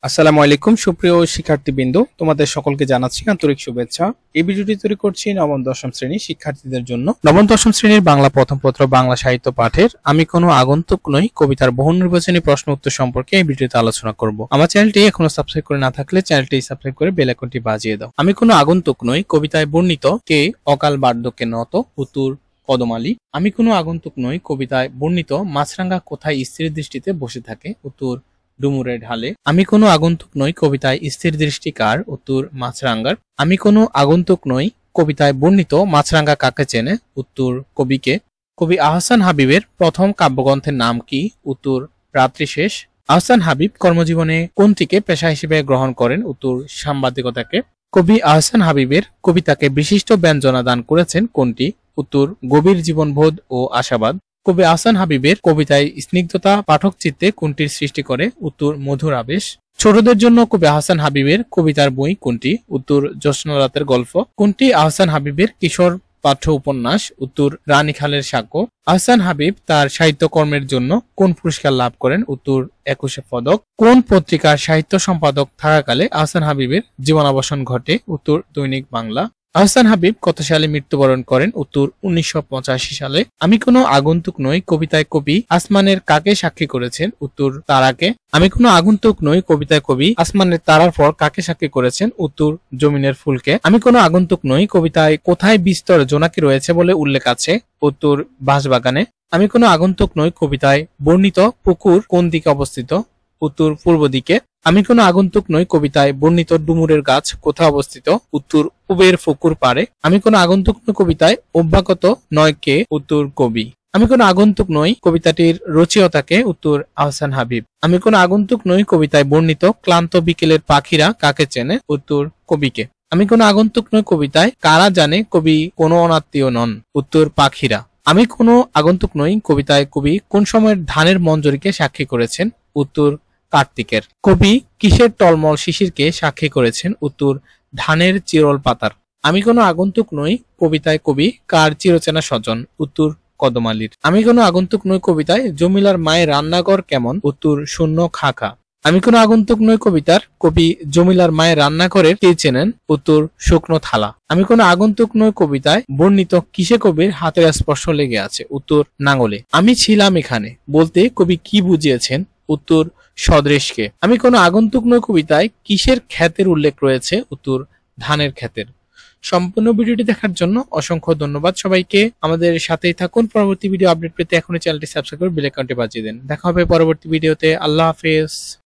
আসসালামু আলাইকুম সুপ্রিয় শিক্ষার্থীবৃন্দ, তোমাদের সকলকে জানাচ্ছি আন্তরিক শুভেচ্ছা। এই ভিডিওটি তৈরি করছি নবম দশম শ্রেণীর শিক্ষার্থীদের জন্য। নবম দশম শ্রেণীর বাংলা প্রথম পত্র বাংলা সাহিত্য পাঠের আমি কোনো আগন্তুক নই কবিতার বহু নির্বাচনী প্রশ্ন উত্তর সম্পর্কে এই ভিডিওতে আলোচনা করব। আমার চ্যানেলটি এখনো সাবস্ক্রাইব করে না থাকলে চ্যানেলটি সাবস্ক্রাইব করে বেল আইকনটি বাজিয়ে দাও। আমি কোনো আগন্তুক নই কবিতায় বর্ণিত কে অকাল বার্ধক্যে নত, উত্তর কদম আলী। আমি কোনো আগন্তুক নই কবিতায় বর্ণিত মাছরাঙা কোথায় স্থির দৃষ্টিতে বসে থাকে, উত্তর ডুমুরের ঢালে। আমি কোনো আগন্তুক নই কবিতায় স্থির দৃষ্টি কার, উত্তর মাছরাঙ্গার। আমি কোনো আগন্তুক নই কবিতায় বর্ণিত মাছরাঙ্গা কাকে চেনে, উত্তর কবিকে। কবি আহসান হাবিবের প্রথম কাব্যগ্রন্থের নাম কি, উত্তর রাত্রি শেষ। আহসান হাবিব কর্মজীবনে কোনটিকে পেশা হিসেবে গ্রহণ করেন, উত্তর সাংবাদিকতাকে। কবি আহসান হাবিবের কবিতাকে বিশিষ্ট ব্যঞ্জনা দান করেছেন কোনটি, উত্তর গভীর জীবনবোধ ও আশাবাদ। কবি আহসান হাবিবের কবিতায় স্নিগ্ধতা পাঠক চিত্তে কোনটির সৃষ্টি করে, উত্তর মধুর আবেশ। ছোটদের জন্য কবি আহসান হাবিবের কবিতার বই কোনটি, উত্তর জ্যোৎস্না-রাতের গল্প। কোনটি আহসান হাবিবের কিশোর পাঠ্য উপন্যাস, উত্তর রানী খালের সাক্ষ্য। আহসান হাবিব তার সাহিত্যকর্মের জন্য কোন পুরস্কার লাভ করেন, উত্তর একুশে পদক। কোন পত্রিকার সাহিত্য সম্পাদক থাকাকালে আহসান হাবিবের জীবনাবসান ঘটে, উত্তর দৈনিক বাংলা। আহসান হাবিব কত সালে মৃত্যুবরণ করেন, উত্তর 1985 সালে। আমি কোনো আগন্তুক নই কবিতায় কবি আসমানের কাকে সাক্ষী করেছেন, উত্তর তারাকে। আমি কোনো আগন্তুক নই কবিতায় কবি আসমানের তারার পর কাকে সাক্ষী করেছেন, উত্তর জমিনের ফুলকে। আমি কোনো আগন্তুক নই কবিতায় কোথায় বিস্তর জোনাকি রয়েছে বলে উল্লেখ আছে, উত্তর বাঁশবাগানে। আমি কোনো আগন্তুক নই কবিতায় বর্ণিত পুকুর কোন দিকে অবস্থিত, উত্তর পূর্ব দিকে। আমি কোনো আগন্তুক নই কবিতায় বর্ণিত ডুমুরের গাছ কোথায় অবস্থিত, উত্তর পুবের পুকুর পাড়ে। আমি কোনো আগন্তুক নই কবিতায় অভ্যাগত নয় কে, উত্তর কবি। আমি কোনো আগন্তুক নই কবিতাটির রচয়িতাকে, উত্তর আহসান হাবিব। আমি কোনো আগন্তুক নই কবিতায় বর্ণিত ক্লান্ত বিকেলের পাখিরা কাকে চেনে, উত্তর কবিকে। আমি কোনো আগন্তুক নই কবিতায় কারা জানে কবি কোনো অনাত্মীয় নন, উত্তর পাখিরা। আমি কোনো আগন্তুক নই কবিতায় কবি কোন সময়ের ধানের মঞ্জরিকে সাক্ষী করেছেন, উত্তর কার্তিকের। কবি কিসের টলমল শিশিরকে সাক্ষী করেছেন, উত্তর ধানের চিরল পাতার। আমি কোনো আগন্তুক নই কবিতায় কবি কার চিরচেনা স্বজন, উত্তর কদম আলীর। আমি কোনো আগন্তুক নই কবিতায় জমিলার মায়ের রান্নাঘর কেমন, উত্তর শূন্য খাখা। আমি কোনো আগন্তুক নই কবিতার কবি জমিলার মায়ের রান্নাঘরের কে চেনেন, উত্তর শুকনো থালা। আমি কোনো আগন্তুক নই কবিতায় বর্ণিত কিসে কবির হাতের স্পর্শ লেগে আছে, উত্তর নাঙলে। আমি ছিলাম এখানে বলতে কবি কি বুঝিয়েছেন, উত্তর স্বদেশকে। আমি কোনো আগন্তুক নই কবিতায় কিসের খ্যাতের উল্লেখ রয়েছে, উত্তর ধানের খ্যাতের। সম্পূর্ণ ভিডিওটি দেখার জন্য অসংখ্য ধন্যবাদ সবাইকে। আমাদের সাথেই থাকুন। পরবর্তী ভিডিও আপডেট পেতে এখনই চ্যানেলটি সাবস্ক্রাইব করে বেল আইকনটি বাজিয়ে দেন। দেখা হবে পরবর্তী ভিডিওতে। আল্লাহ হাফেজ।